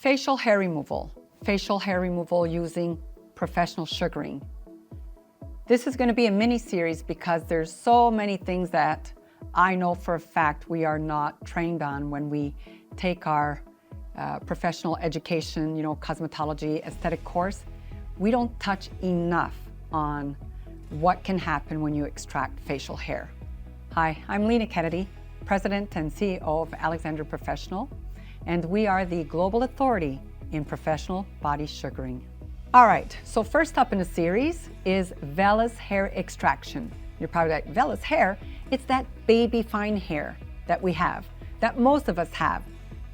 Facial hair removal. Facial hair removal using professional sugaring. This is going to be a mini series because there's so many things that I know for a fact we are not trained on when we take our professional education, cosmetology, aesthetic course. We don't touch enough on what can happen when you extract facial hair. Hi, I'm Lena Kennedy, President and CEO of Alexander Professional, and we are the global authority in professional body sugaring. All right, so first up in the series is Vellus hair extraction. You're probably like, Vellus hair? It's that baby fine hair that we have, that most of us have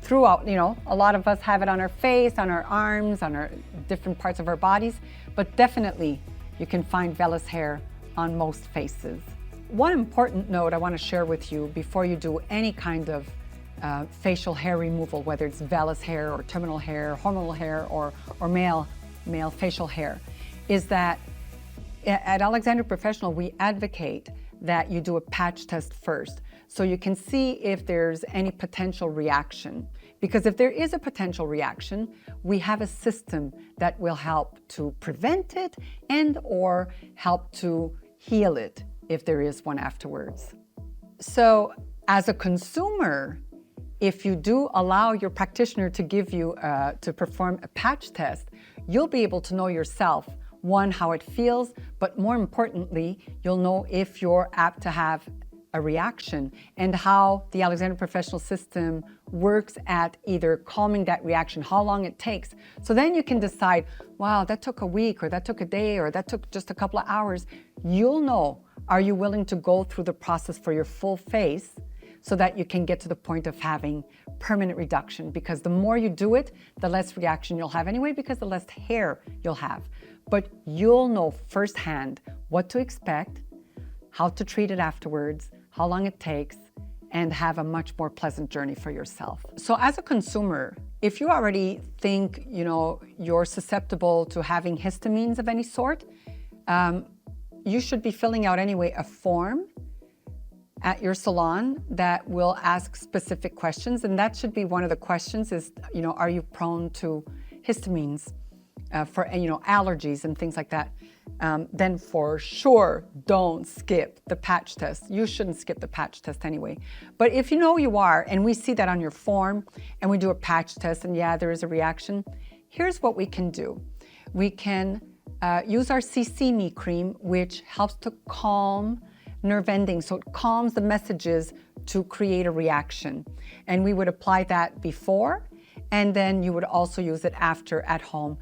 throughout, a lot of us have it on our face, on our arms, on our different parts of our bodies, but definitely you can find vellus hair on most faces. One important note I want to share with you before you do any kind of facial hair removal, whether it's vellus hair or terminal hair, hormonal hair, or male facial hair, is that at Alexander Professional, we advocate that you do a patch test first so you can see if there's any potential reaction. Because if there is a potential reaction, we have a system that will help to prevent it and or help to heal it if there is one afterwards. So as a consumer, if you do allow your practitioner to give you, to perform a patch test, you'll be able to know yourself, one, how it feels, but more importantly, you'll know if you're apt to have a reaction and how the Alexander Professional system works at either calming that reaction, how long it takes. So then you can decide, wow, that took a week, or that took a day, or that took just a couple of hours. You'll know, are you willing to go through the process for your full face so that you can get to the point of having permanent reduction? Because the more you do it, the less reaction you'll have anyway, because the less hair you'll have. But you'll know firsthand what to expect, how to treat it afterwards, how long it takes, and have a much more pleasant journey for yourself. So as a consumer, if you already think, you're susceptible to having histamines of any sort, you should be filling out anyway a form at your salon that will ask specific questions. And that should be one of the questions is, are you prone to histamines for allergies and things like that? Then for sure, don't skip the patch test. You shouldn't skip the patch test anyway. But if you know you are, and we see that on your form, and we do a patch test, and yeah, there is a reaction, here's what we can do. We can use our CC Me cream, which helps to calm nerve endings. So it calms the messages to create a reaction. And we would apply that before, and then you would also use it after at home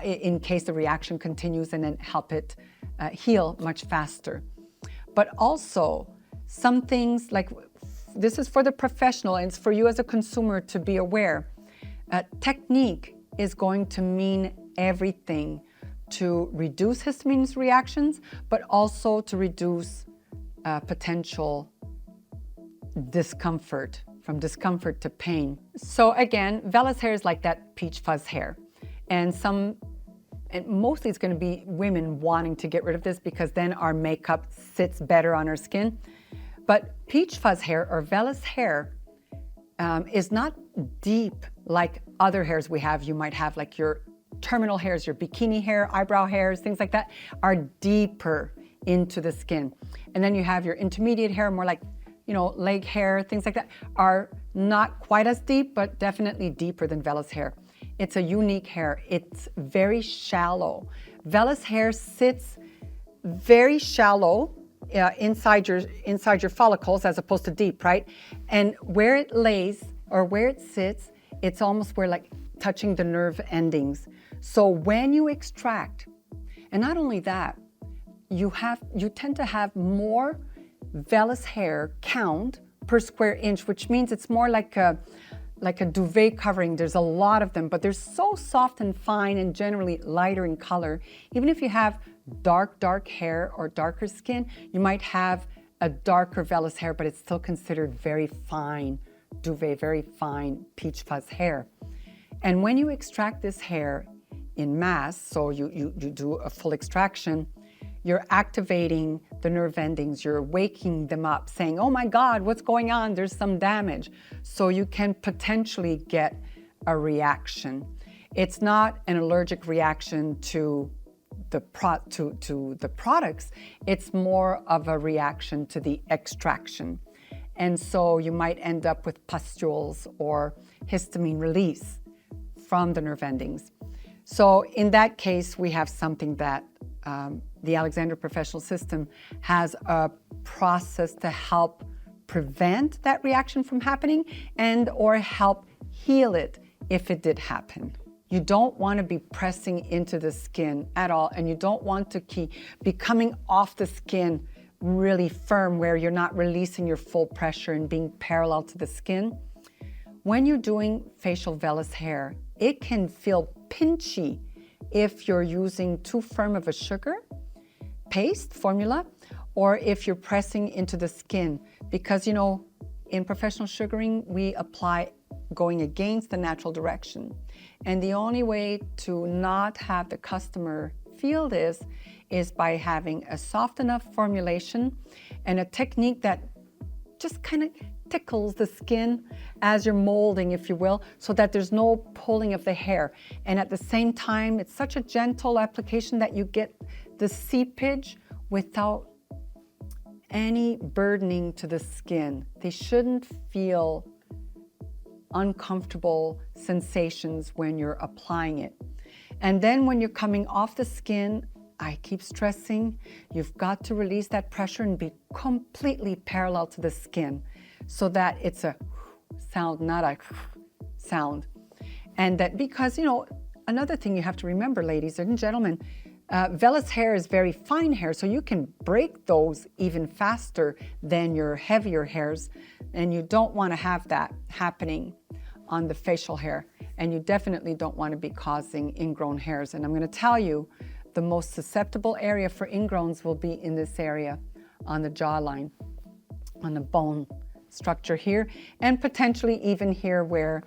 in case the reaction continues, and then help it heal much faster. But also, some things like, this is for the professional and it's for you as a consumer to be aware. Technique is going to mean everything to reduce histamine reactions, but also to reduce potential discomfort, from discomfort to pain. So again, vellus hair is like that peach fuzz hair. And mostly it's going to be women wanting to get rid of this because then our makeup sits better on our skin. But peach fuzz hair or vellus hair is not deep like other hairs we have. You might have like your terminal hairs, your bikini hair, eyebrow hairs, things like that are deeper into the skin. And then you have your intermediate hair, more like, leg hair, things like that, are not quite as deep, but definitely deeper than vellus hair. It's a unique hair. It's very shallow. Vellus hair sits very shallow inside your follicles as opposed to deep, right? And where it lays or where it sits, it's almost where like touching the nerve endings. So when you extract, and not only that, you tend to have more vellus hair count per square inch, which means it's more like a duvet covering. There's a lot of them, but they're so soft and fine and generally lighter in color. Even if you have dark hair or darker skin, you might have a darker vellus hair, but it's still considered very fine duvet, very fine peach fuzz hair. And when you extract this hair in mass, so you do a full extraction, you're activating the nerve endings, you're waking them up, saying, oh my God, what's going on? There's some damage. So you can potentially get a reaction. It's not an allergic reaction to the products. It's more of a reaction to the extraction. And so you might end up with pustules or histamine release from the nerve endings. So in that case, we have something that the Alexander Professional System has a process to help prevent that reaction from happening and or help heal it if it did happen. You don't want to be pressing into the skin at all, and you don't want to be coming off the skin really firm where you're not releasing your full pressure and being parallel to the skin. When you're doing facial vellus hair, it can feel pinchy if you're using too firm of a sugar paste formula or if you're pressing into the skin, because you know, in professional sugaring, we apply going against the natural direction. And the only way to not have the customer feel this is by having a soft enough formulation and a technique that just kind of tickles the skin as you're molding, if you will, so that there's no pulling of the hair. And at the same time, it's such a gentle application that you get the seepage without any burdening to the skin. They shouldn't feel uncomfortable sensations when you're applying it. And then when you're coming off the skin, I keep stressing, you've got to release that pressure and be completely parallel to the skin so that it's a sound, not a sound. And that because, you know, another thing you have to remember, ladies and gentlemen, vellus hair is very fine hair, so you can break those even faster than your heavier hairs, and you don't want to have that happening on the facial hair, and you definitely don't want to be causing ingrown hairs. And I'm going to tell you, the most susceptible area for ingrowns will be in this area on the jawline, on the bone structure here, and potentially even here where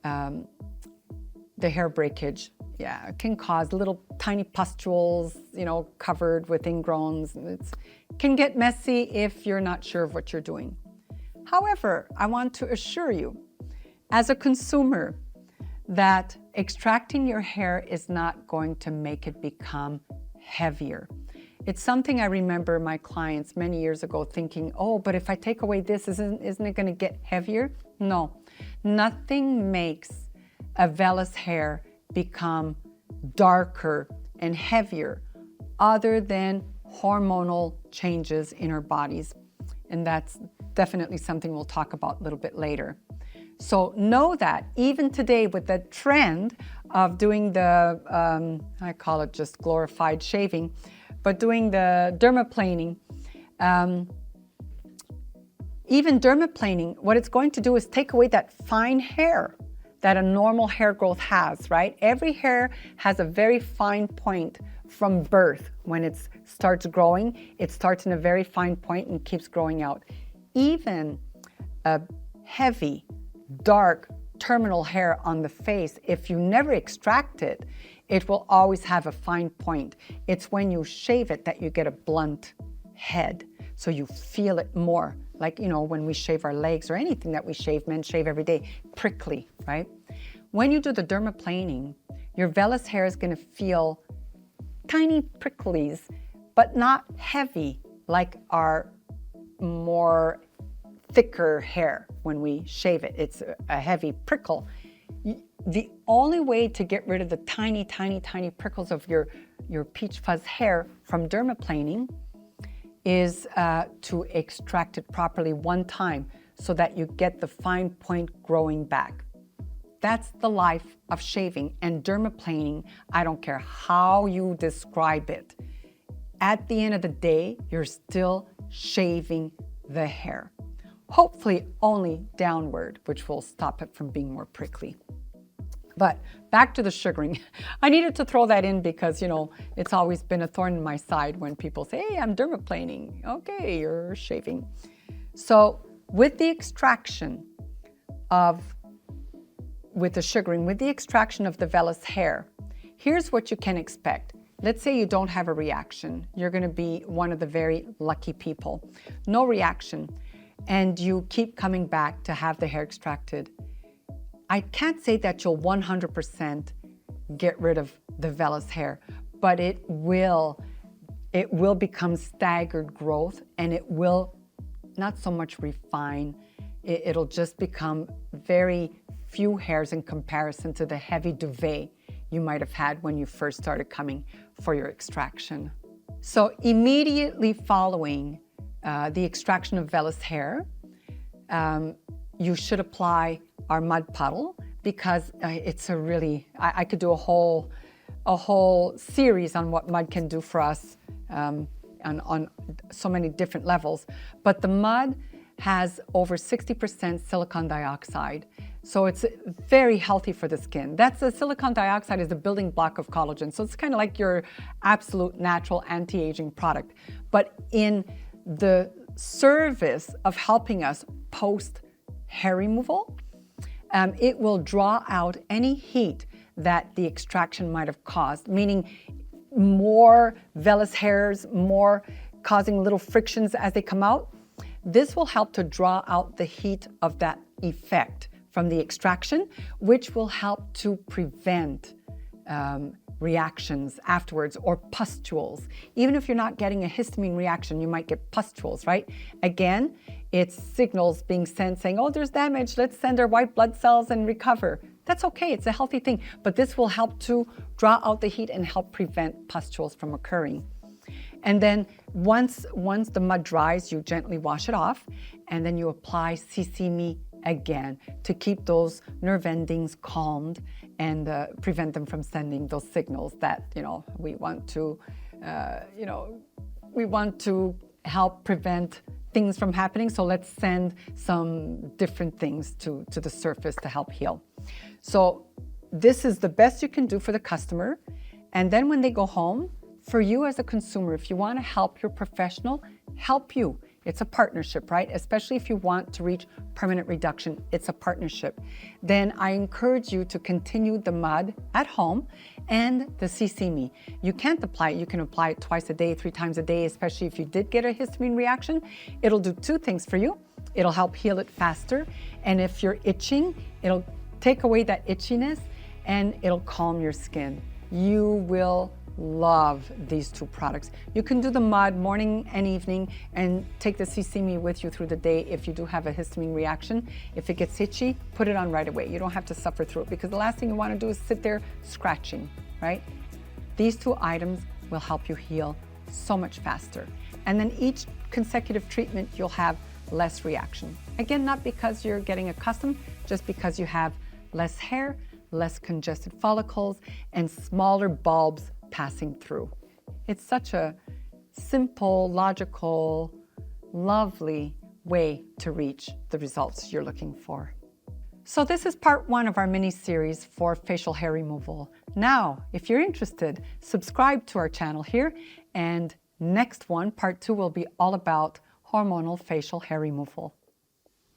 the hair breakage, it can cause little tiny pustules, you know, covered with ingrowns. It can get messy if you're not sure of what you're doing. However, I want to assure you, as a consumer, that extracting your hair is not going to make it become heavier. It's something I remember my clients many years ago thinking, oh, but if I take away this, isn't it going to get heavier? No, nothing makes a vellus hair become darker and heavier other than hormonal changes in our bodies. And that's definitely something we'll talk about a little bit later. So know that even today with the trend of doing the, I call it just glorified shaving, but doing the dermaplaning, even dermaplaning, what it's going to do is take away that fine hair that a normal hair growth has, right? Every hair has a very fine point from birth. When it starts growing, it starts in a very fine point and keeps growing out. Even a heavy, dark terminal hair on the face, if you never extract it, it will always have a fine point. It's when you shave it that you get a blunt head. So you feel it more, like, you know, when we shave our legs or anything that we shave, men shave every day, prickly, right? When you do the dermaplaning, your vellus hair is going to feel tiny pricklies, but not heavy like our more thicker hair when we shave it. It's a heavy prickle. The only way to get rid of the tiny, tiny, tiny prickles of your peach fuzz hair from dermaplaning is to extract it properly one time so that you get the fine point growing back. That's the life of shaving and dermaplaning. I don't care how you describe it. At the end of the day, you're still shaving the hair. Hopefully only downward, which will stop it from being more prickly. But back to the sugaring. I needed to throw that in because, you know, it's always been a thorn in my side when people say, hey, I'm dermaplaning. Okay, you're shaving. So with the extraction of, with the sugaring, with the extraction of the vellus hair, here's what you can expect. Let's say you don't have a reaction. You're going to be one of the very lucky people. No reaction. And you keep coming back to have the hair extracted. I can't say that you'll 100% get rid of the vellus hair, but it will become staggered growth, and it will not so much refine. It'll just become very few hairs in comparison to the heavy duvet you might have had when you first started coming for your extraction. So immediately following the extraction of vellus hair, you should apply our mud puddle, because it's a really, I could do a whole series on what mud can do for us on so many different levels. But the mud has over 60% silicon dioxide, so it's very healthy for the skin. That's the silicon dioxide is the building block of collagen, so it's kind of like your absolute natural anti-aging product. But in the service of helping us post hair removal, it will draw out any heat that the extraction might have caused, meaning more vellus hairs, more causing little frictions as they come out. This will help to draw out the heat of that effect from the extraction, which will help to prevent reactions afterwards, or pustules. Even if you're not getting a histamine reaction, you might get pustules, right? Again, it's signals being sent saying, oh, there's damage, let's send our white blood cells and recover. That's okay, it's a healthy thing, but this will help to draw out the heat and help prevent pustules from occurring. And then once the mud dries, you gently wash it off, and then you apply sesame again to keep those nerve endings calmed and prevent them from sending those signals that, we want to help prevent things from happening. So let's send some different things to the surface to help heal. So this is the best you can do for the customer. And then when they go home, for you as a consumer, if you want to help your professional help you, it's a partnership, right? Especially if you want to reach permanent reduction, it's a partnership. Then I encourage you to continue the mud at home and the sesame. You can't apply it. You can apply it twice a day, 3 times a day, especially if you did get a histamine reaction. It'll do 2 things for you. It'll help heal it faster. And if you're itching, it'll take away that itchiness and it'll calm your skin. You will love these 2 products. You can do the mud morning and evening and take the sesame with you through the day if you do have a histamine reaction. If it gets itchy, put it on right away. You don't have to suffer through it, because the last thing you want to do is sit there scratching, right? These 2 items will help you heal so much faster. And then each consecutive treatment, you'll have less reaction. Again, not because you're getting accustomed, just because you have less hair, less congested follicles, and smaller bulbs passing through. It's such a simple, logical, lovely way to reach the results you're looking for. So this is part 1 of our mini-series for facial hair removal. Now, if you're interested, subscribe to our channel here, and next one, part 2, will be all about hormonal facial hair removal.